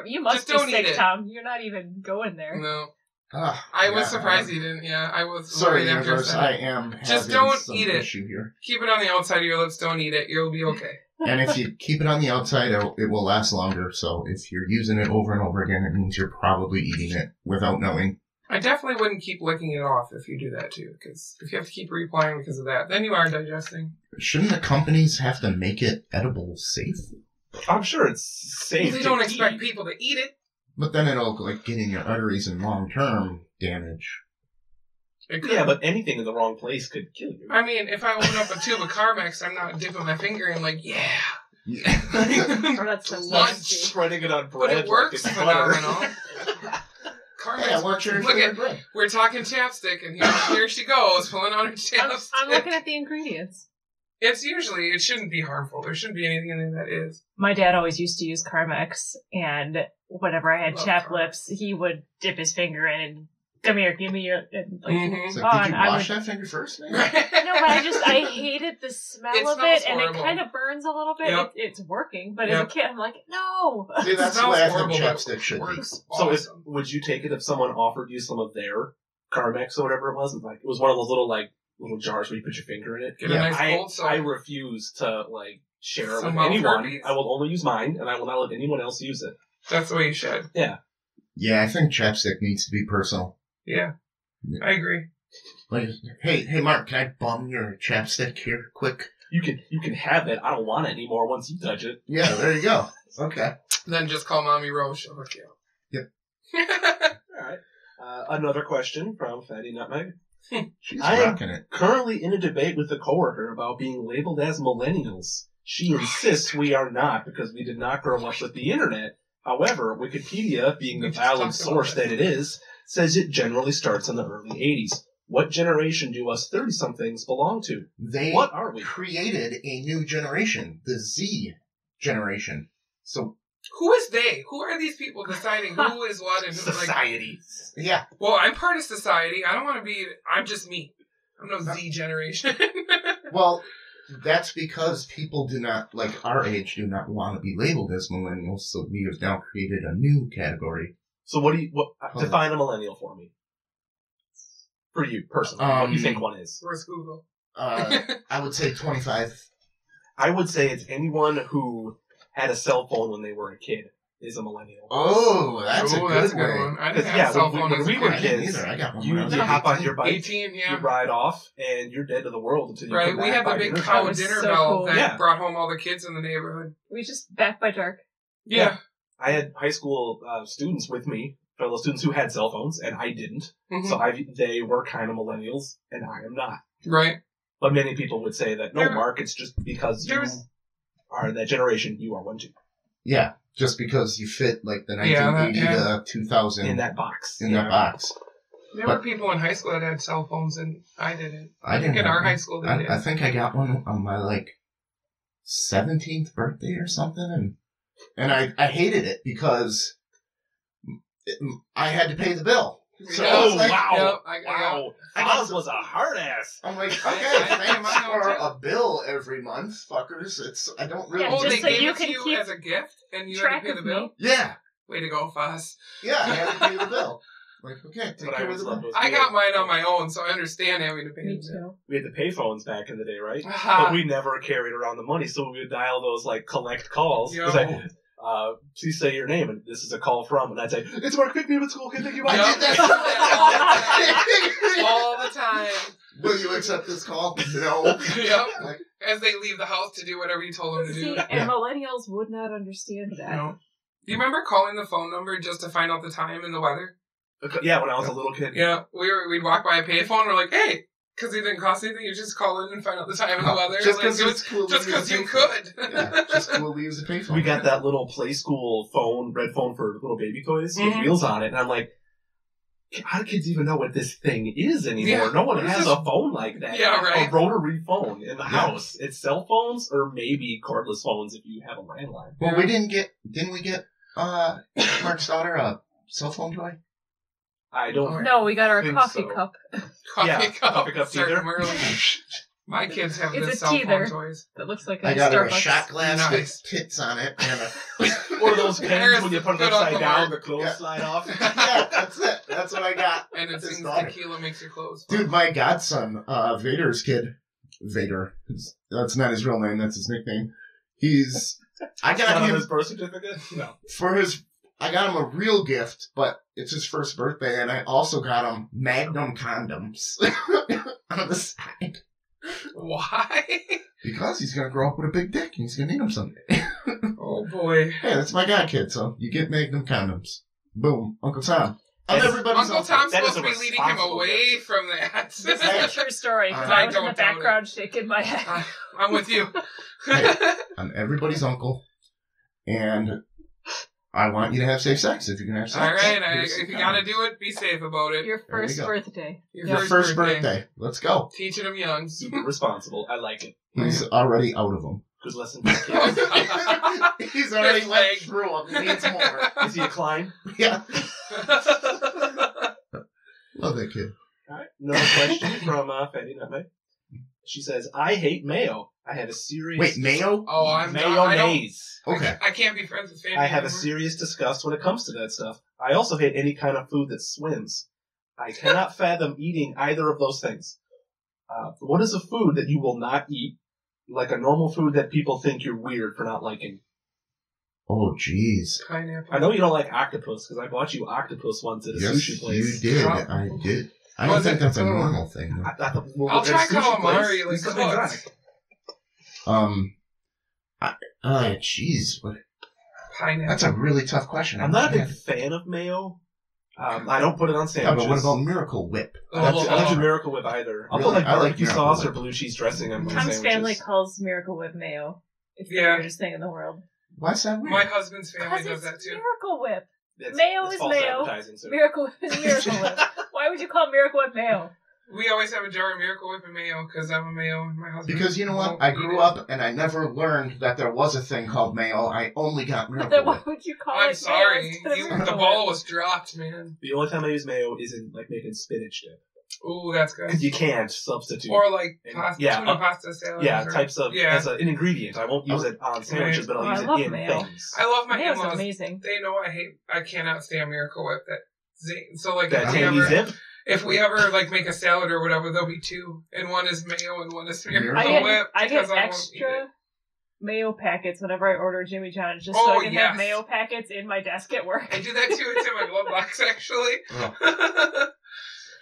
You must Just be don't eat sick, it. Tom. You're not even going there. No. I was surprised you didn't. Yeah, I was Sorry, worried after universe. I I said it. am Just having don't some eat it. issue here. Keep it on the outside of your lips. Don't eat it. You'll be okay. And if you keep it on the outside, it will last longer. So if you're using it over and over again, it means you're probably eating it without knowing. I definitely wouldn't keep licking it off if you do that too, because if you have to keep reapplying because of that, then you are digesting. Shouldn't the companies have to make it edible safe? I'm sure it's safe. They to don't eat. expect people to eat it. But then it'll get in your arteries and long-term damage. It could. Yeah, but anything in the wrong place could kill you. I mean, if I open up a tube of Carmex, I'm not dipping my finger in like, yeah. Yeah. Oh, that's Lunch. nasty. Spreading it on But bread. it works like it's butter. phenomenal. Carmex Hey, I want your Look at, bread. we're talking chapstick, and here she goes, pulling on her chapstick. I'm looking at the ingredients. It shouldn't be harmful. There shouldn't be anything in there that is. My dad always used to use Carmex, and whenever I had Love chapped Carmex. lips, he would dip his finger in and come here, give me your. And, like, Mhm. It's go like, on. did you I wash would- that finger first, man? No, but I hated the smell It of smells it, and horrible. it kind of burns a little bit. Yep. It's working, but Yep. as a kid, I'm like, no. See, that's the Smells way I think horrible, but chapstick should be. works So awesome. would you take it if someone offered you some of their Carmex or whatever it was? And, like, it was one of those little jars where you put your finger in it. Get Yeah, a nice cold soak. I refuse to share it Some with anyone. herpes? I will only use mine, and I will not let anyone else use it. That's the way you should. Yeah, I think chapstick needs to be personal. Yeah. I agree. Like, hey, Mark, can I bum your chapstick here, quick? You can have it. I don't want it anymore once you touch it. Yeah, there you go. Okay. Then just call Mommy Rose. She'll hook you up. Yep. All right. Another question from Fatty Nutmeg. She's I am rocking it. currently in a debate with a coworker about being labeled as millennials. She insists we are not because we did not grow up with the internet. However, Wikipedia, being the We just valid talked about source that. that it is, says it generally starts in the early 80s. What generation do us 30-somethings belong to? They What are we? created a new generation, the Z generation. So, Who is they? Who are these people deciding who is what and who's like? Society. yeah. Well, I'm part of society. I don't want to be. I'm just me. I'm no Z generation. Well, that's because people do not, like our age, do not want to be labeled as millennials, so we have now created a new category. So define a millennial for me. For you, personally. What do you think one is? Where's Google? I would say 25. I would say it's anyone who had a cell phone when they were a kid. is a millennial. Oh, that's a good way. one. I didn't have Yeah, a cell when phone as a we were kid. kids, I got one you when I was hop on 18. your bike, 18, you yeah. ride off, and you're dead to the world until you Right, come back we had the by big dinner cow time. dinner So bell cool. that Yeah. brought home all the kids in the neighborhood. We just back by dark. Yeah. I had high school students with me, fellow students who had cell phones, and I didn't. Mhm. So they were kind of millennials, and I am not. Right. But many people would say that, no, There- Mark, it's just because you there's- are that generation, you are one too. Yeah, just because you fit like the Yeah, 1980 that- to 2000 In that box. in that box. There But- were people in high school that had cell phones, and I didn't. I didn't in have our one. high school they did. I think I got one on my like 17th birthday or something, and I hated it because I had to pay the bill. So I Oh, was like, wow. Yep, Wow. I got Oz was a hard ass. I'm like, I- okay, I- thanks I know for too. a bill every month, fuckers. I don't really. Yeah, Oh, just they so gave you it to can you keep as a gift, and you had track to pay of the bill? me. Yeah, Way to go, Foss. yeah, I had to pay the bill. Like, okay, take But I care of always the loved bill. those. I got mine on my own, so I understand having to pay Me the bill. too. We had the payphones back in the day, right? Aha. But we never carried around the money, so we would dial those like collect calls. Yo. It was like, please say your name, and this is a call from, and I'd say, it's Mark, pick me up at school, can thank you. I Yep. did that All the time. Will you accept this call? No. Yep. Like, As they leave the house to do whatever you told them to do. See, and millennials would not understand that. No. Do you remember calling the phone number just to find out the time and the weather? Yeah, when I was a little kid. Yeah, we'd walk by a payphone, we're like, hey, because it didn't cost anything, you just call in and find out the time and the weather. just Like, because it's cool. to just use because a you payphone. could. Yeah, just cool to use a payphone. We got that little play school phone, red phone for little baby toys with Mhm. wheels on it, and I'm like, how do kids even know what this thing is anymore? Yeah. No one What is has this? a phone like that. Yeah, right. A rotary phone in the Yeah. house. It's cell phones or maybe cordless phones if you have a landline. Well, didn't we get Mark's daughter a cell phone toy? I don't No, we got our Think coffee so. cup Coffee cup. coffee cup Start teether. them early. My kids have It's the a cell phone teether. toys. that looks like a I got her a Starbucks. shot glass Nice. with tits on it and a. Or those pens There's when you put it good upside Uncle down, Mark. the clothes Yeah. slide off. Yeah, that's it. That's what I got. And it His sings daughter. tequila makes your clothes. Dude, my godson, Vader's kid, Vader. That's not his real name. That's his nickname. I Not got on him his birth certificate? No. I got him a real gift, but it's his first birthday, and I also got him Magnum condoms on the side. Why? Because he's gonna grow up with a big dick, and he's gonna need them someday. Oh boy. Hey, that's my god kid, so you get Magnum condoms. Boom, Uncle Tom. I'm That's- everybody's Uncle Tom's That is supposed to a be leading him responsible away from that. This is a true story, because I I was in don't the doubt it. background shaking my head. I'm with you. Hey. I'm everybody's uncle, and I want you to have safe sex if you're gonna have sex. All right, Here's some if you gotta condoms. do it, be safe about it. Your There you first go. birthday. Your first birthday. Let's go. Teaching them young. Super responsible. I like it. He's already out of them. Good lesson for the kids. He's already His went leg. through them. He needs more. Is he a Klein? Yeah. Love that kid. Alright. Another question from Fanny Nutmeg. She says, I hate mayo. I have a serious... Wait, mayo? Oh, I don't. Mayonnaise. Okay. I can't be friends with family. I have a anymore. serious disgust when it comes to that stuff. I also hate any kind of food that swims. I cannot fathom eating either of those things. What is a food that you will not eat? Like a normal food that people think you're weird for not liking. Oh, jeez. Pineapple. I know you don't like octopus, because I bought you octopus once at a Yes, sushi place. you did. Yeah. I did. I don't Was think it- that's a oh. normal thing. though. I thought, well, I'll at a try sushi calamari, place, like it's cooked. exotic. Jeez. Pineapple. That's a really tough question. I'm not a big fan of mayo. I don't put it on Yeah, sandwiches. but what about Miracle Whip? I don't Oh. do Miracle Whip either. I'll Really? put like I like barbecue Miracle sauce Whip. or blue cheese dressing on my Tom's sandwiches. family calls Miracle Whip mayo. It's the Yeah. weirdest thing in the world. Why's that weird? My husband's family Because does it's that too. Miracle Whip. It's- Mayo it's is false mayo. advertising, sir. Miracle Whip is Miracle Whip. Why would you call Miracle Whip mayo? We always have a jar of Miracle Whip and mayo because I'm a mayo and my husband. Because you know what? won't I eat grew it. up and I never learned that there was a thing called mayo. I only got Then Miracle why Whip. would you call I'm it sorry. mayo instead of You, Miracle the Whip? ball was dropped, man. The only time I use mayo is in like making spinach dip. Ooh, that's good. Because you can't substitute. Or like And- pasta, yeah, tuna pasta salad. yeah, or, types of yeah. as an ingredient. I won't use it on sandwiches, but I'll Oh, use I it love in mayo. things. I love my Mayo's in-laws. amazing. They know I cannot stand Miracle Whip. So like That if we tangy ever, zip. if we ever like make a salad or whatever, there'll be two, and one is mayo and one is Miracle I I get, Whip. I get because I won't eat extra it. mayo packets whenever I order Jimmy John's, just so Oh, I can yes. have mayo packets in my desk at work. I do that too. It's in my glove box, actually. Oh.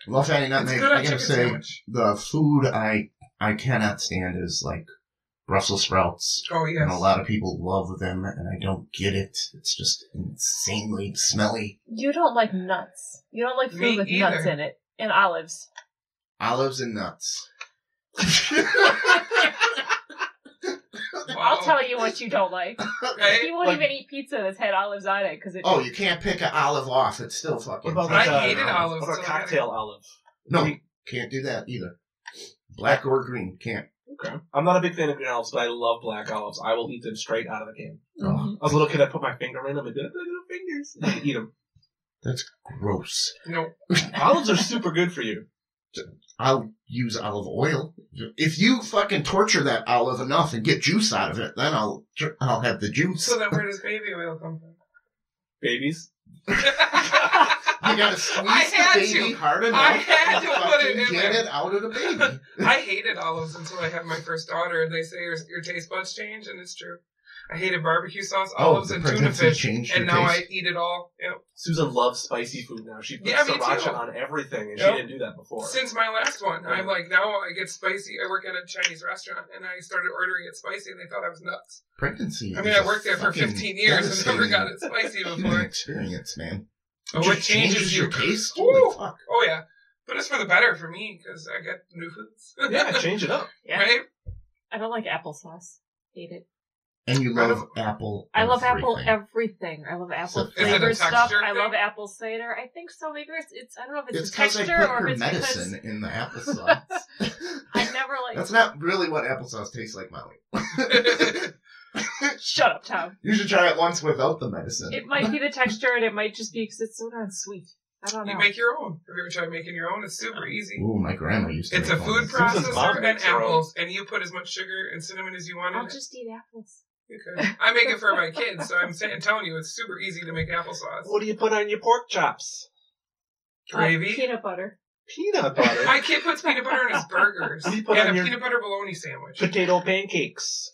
Well, Fatty Nutmeg, It's good on I gotta chicken say, sandwich. the food I cannot stand is like Brussels sprouts. Oh, yes. And a lot of people love them, and I don't get it. It's just insanely smelly. You don't like nuts. You don't like food Me with either. nuts in it. And olives. Olives and nuts. I'll tell you what you don't like. Right? You won't Like- even eat pizza that's had olives on it, because it... Oh, you can't pick an olive off. It's still fucking... What about I hated olives. What about till I had cocktail olive? No, can't do that either. Black or green, can't. Okay. I'm not a big fan of green olives, but I love black olives. I will eat them straight out of the can. Mhm. I was a little kid, I put my finger in them and be like, look at the fingers. And I could eat them. That's gross. No. Olives are super good for you. I'll use olive oil. If you fucking torture that olive enough and get juice out of it, then I'll have the juice. So then where does baby oil come from? Babies. You gotta squeeze I had the baby to. hard enough I had to fucking put it in get there. it out of the baby. I hated olives until I had my first daughter, and they say your taste buds change, and it's true. I hated barbecue sauce, olives, the and tuna pregnancy fish, changed and your now taste? I eat it all. Yep. Susan loves spicy food now. She puts Yeah, me sriracha too. on everything, and Yep. she didn't do that before. Since my last one, Yeah. I'm like, now I get spicy. I work at a Chinese restaurant, and I started ordering it spicy, and they thought I was nuts. Pregnancy. I mean, is I worked there for fucking 15 years and never got it devastating spicy human before. experience, man. Oh, Just it changes your you. taste. Woo! Holy fuck. Oh, yeah. But it's for the better for me, because I get new foods. Yeah, change it up. Yeah. Right? I don't like applesauce. Hate it. And you I love apple. I love apple everything. everything. I love apple Is it a flavored stuff. texture I thing? love apple cider. I think so. Maybe it's I don't know if It's it's the because they texture put or her if it's medicine because in the applesauce. I never like. That's not really what applesauce tastes like, Molly. Shut up, Tom. You should try it once without the medicine. It might be the texture, and it might just be because it's so darn sweet. I don't know. You make your own. Have you ever tried making your own? It's super easy. Ooh, my grandma used to It's make a one. food Susan's mom processor and makes her own. apples, and you put as much sugar and cinnamon as you want in I'll it. just eat apples. You could. I make it for my kids, so I'm telling you, it's super easy to make applesauce. What do you put on your pork chops? Gravy. Peanut butter. Peanut butter. My kid puts peanut butter in his burgers. What do you put And on a your- peanut butter bologna sandwich. Potato pancakes.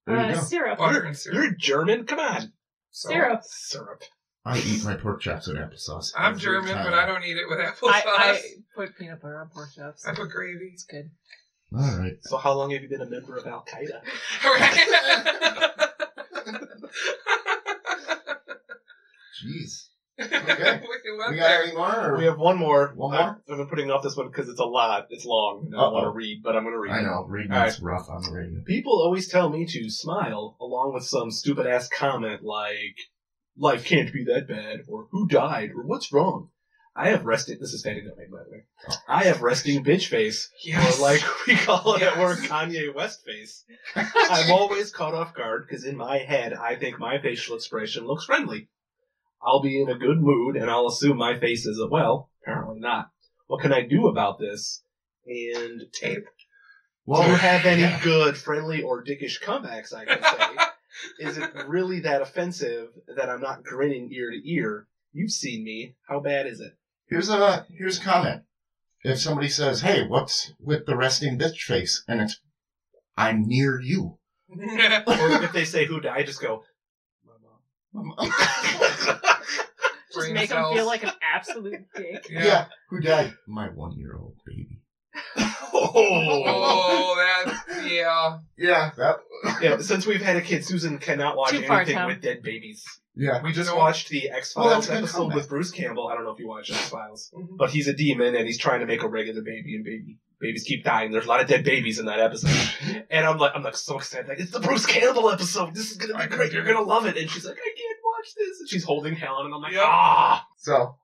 There you go. Syrup. Butter and syrup. You're German? Come on. So, Syrup. Syrup. I eat my pork chops with applesauce. I'm every German, time. but I don't eat it with applesauce. I put peanut butter on pork chops. I put gravy. It's good. All right. So how long have you been a member of Al-Qaeda? Right? Jeez. Okay. We got any more? Or? We have one more. One more? I've been putting off this one because it's a lot. It's long. And I don't want to read, but I'm going to read I it. know. Reading All is rough on the radio. People always tell me to smile, along with some stupid-ass comment like, life can't be that bad, or who died, or what's wrong. I have resting, this is Fatty Nutmeg, by the way. I have resting bitch face, Yes. or like we call it at Yes. work, Kanye West face. I'm always caught off guard, because in my head, I think my facial expression looks friendly. I'll be in a good mood, and I'll assume my face is well. Apparently not. What can I do about this? And Tape. do you have any good, friendly, or dickish comebacks I can say? Is it really that offensive that I'm not grinning ear to ear? You've seen me. How bad is it? Here's a comment. If somebody says, "Hey, what's with the resting bitch face?" and it's, "I'm near you." Or if they say who died, just go, my mom. Just Brain make cells. them feel like an absolute dick. Yeah. Who died? My 1-year-old baby. Oh, that, yeah. Yeah. That. Yeah, since we've had a kid, Susan cannot watch Too far, anything Tom. with dead babies. Yeah. We just No. watched the Well, X-Files that's a good episode comeback. with Bruce Campbell. I don't know if you watched X-Files. Mhm. But he's a demon, and he's trying to make a regular baby, and babies keep dying. There's a lot of dead babies in that episode. And I'm like so excited. Like, it's the Bruce Campbell episode. This is gonna be great. You're gonna love it. And she's like, I can't watch this. And she's holding Helen, and I'm like, Yep. ah. So. All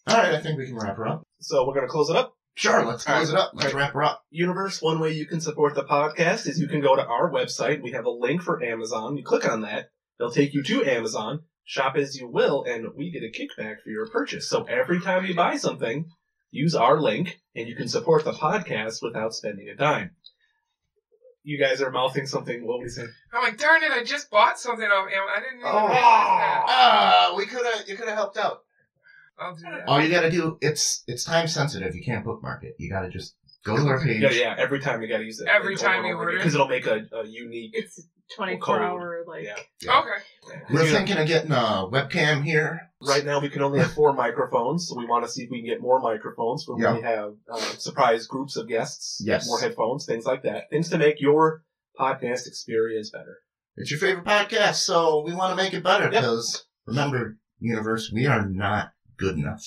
right. I think we can wrap her up. So we're gonna close it up. Sure. Let's close it up. Let's wrap her up. Universe, one way you can support the podcast is you can go to our website. We have a link for Amazon. You click on that. They'll take you to Amazon. Shop as you will, and we get a kickback for your purchase. So every time you buy something, use our link, and you can support the podcast without spending a dime. You guys are mouthing something. What would you say? I'm like, darn it, I just bought something off Amazon. I didn't even Oh. realize that. You could have helped out. I'll do that. All you gotta do, it's time sensitive. You can't bookmark it. You gotta just Go to our page. Yeah. Every time you got to use it. Every time you order, because it'll make a unique. It's 24-hour, like. Yeah. Okay. We're thinking of getting a webcam here. Right now, we can only have 4 microphones, so we want to see if we can get more microphones when we have surprise groups of guests. Yes. More headphones, things like that. Things to make your podcast experience better. It's your favorite podcast, so we want to make it better because, remember, universe, we are not good enough.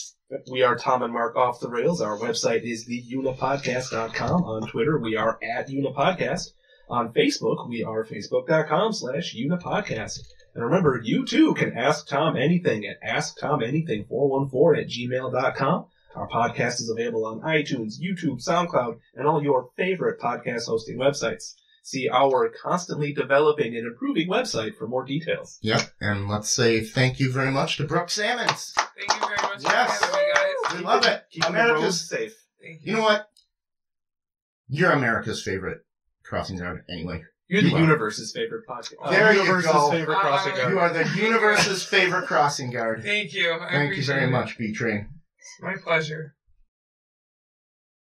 We are Tom and Mark Off the Rails. Our website is theunipodcast.com. On Twitter, we are @unipodcast. On Facebook, we are facebook.com/unipodcast. And remember, you too can ask Tom anything at asktomanything414@gmail.com. Our podcast is available on iTunes, YouTube, SoundCloud, and all your favorite podcast hosting websites. See our constantly developing and improving website for more details. Yep, and let's say thank you very much to Brooke Sammons. Thank you very much Yes. for having me, guys. We love it. Keeping the roads safe. Thank You know what? You're America's favorite crossing guard anyway. You're the You are. universe's favorite podcast. There you universe's go. favorite crossing guard. You are the universe's favorite crossing guard. Thank you. I Thank you appreciate very it. much, B-Train. My pleasure.